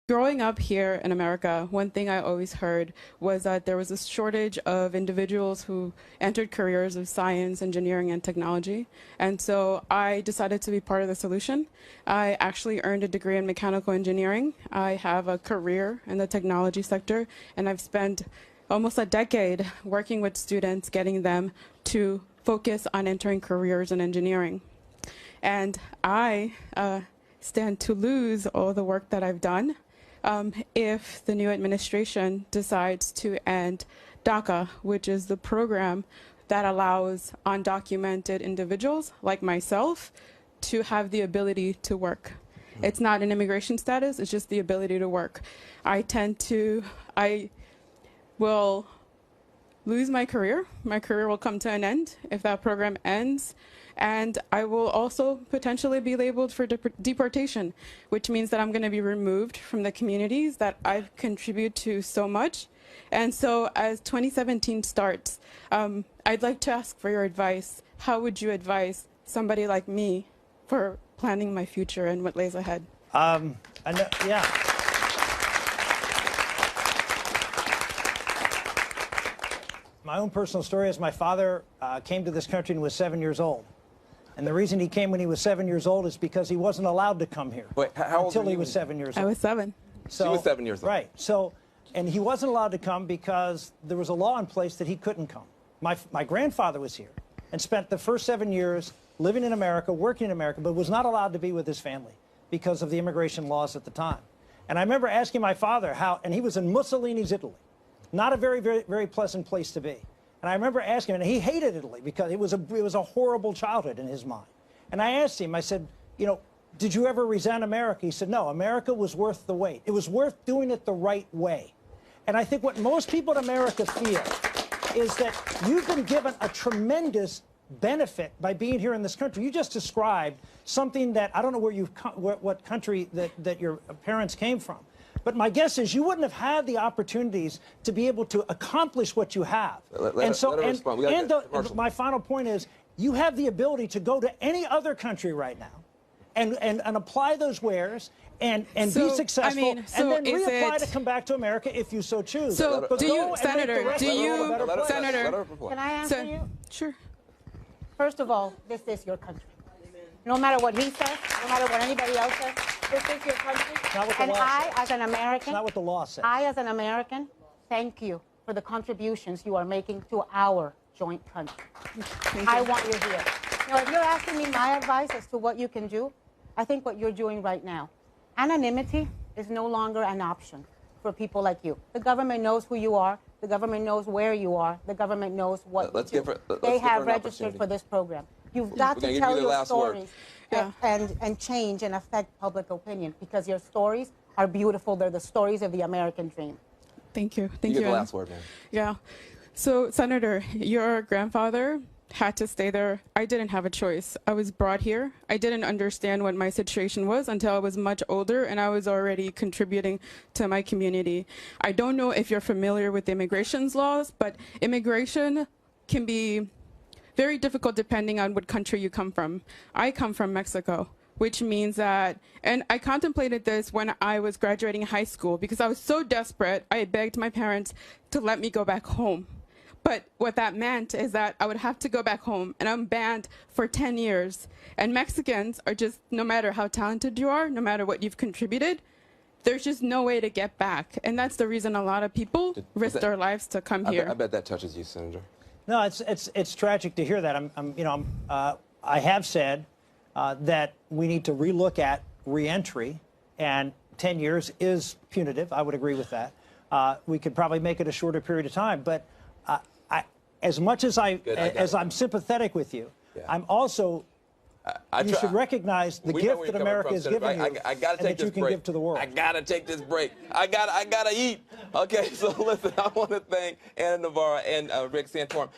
Growing up here in America, one thing I always heard was that there was a shortage of individuals who entered careers of science, engineering, and technology. And so I decided to be part of the solution. I actually earned a degree in mechanical engineering. I have a career in the technology sector, and I've spent almost a decade working with students, getting them to focus on entering careers in engineering. And I stand to lose all the work that I've done if the new administration decides to end DACA, which is the program that allows undocumented individuals like myself to have the ability to work. It's not an immigration status, it's just the ability to work. I will lose my career. My career will come to an end if that program ends. And I will also potentially be labeled for deportation, which means that I'm going to be removed from the communities that I've contributed to so much. And so as 2017 starts, I'd like to ask for your advice. How would you advise somebody like me for planning my future and what lays ahead? Yeah. My own personal story is my father came to this country and was 7 years old. And the reason he came when he was 7 years old is because he wasn't allowed to come here. Wait, how old until were he you was 7 years old. I was 7. So, she was 7 years old. Right. So, and he wasn't allowed to come because there was a law in place that he couldn't come. My grandfather was here and spent the first 7 years living in America, working in America, but was not allowed to be with his family because of the immigration laws at the time. And I remember asking my father how, and he was in Mussolini's Italy, not a very, very, very pleasant place to be. And I remember asking him, and he hated Italy because it was a horrible childhood in his mind. And I asked him, I said, you know, did you ever resent America? He said, no, America was worth the wait. It was worth doing it the right way. And I think what most people in America feel is that you've been given a tremendous benefit by being here in this country. You just described something that I don't know where you've what country that your parents came from. But my guess is you wouldn't have had the opportunities to be able to accomplish what you have. My final point is you have the ability to go to any other country right now and apply those wares and be successful, and then reapply to come back to America if you so choose. So do you, Senator, Senator, can I answer you? Sure. First of all, this is your country. No matter what he says, no matter what anybody else says, this is your country. And I, as an American, not what the law says. I, as an American, thank you for the contributions you are making to our joint country. I want you here. Now, if you're asking me my advice as to what you can do, I think what you're doing right now, anonymity is no longer an option for people like you. The government knows who you are. The government knows where you are. The government knows what you do. They have registered for this program. You've got to tell your stories and change and affect public opinion because your stories are beautiful. They're the stories of the American dream. Thank you. Thank you. You get the last word, man. Yeah. So, Senator, your grandfather had to stay there. I didn't have a choice. I was brought here. I didn't understand what my situation was until I was much older, and I was already contributing to my community. I don't know if you're familiar with immigration laws, but immigration can be very difficult depending on what country you come from. I come from Mexico, which means that, and I contemplated this when I was graduating high school because I was so desperate, I begged my parents to let me go back home. But what that meant is that I would have to go back home, and I'm banned for 10 years. And Mexicans are just, no matter how talented you are, no matter what you've contributed, there's just no way to get back. And that's the reason a lot of people risk their lives to come here. I bet that touches you, Senator. No, it's tragic to hear that. I have said that we need to relook at reentry, and 10 years is punitive. I would agree with that. We could probably make it a shorter period of time, but as much as I'm sympathetic with you, I'm also. You should recognize the gift that America has given you, I gotta take and that you can give to the world. I gotta take this break. I gotta eat. Okay, so listen, I want to thank Anna Navarro and Rick Santorum.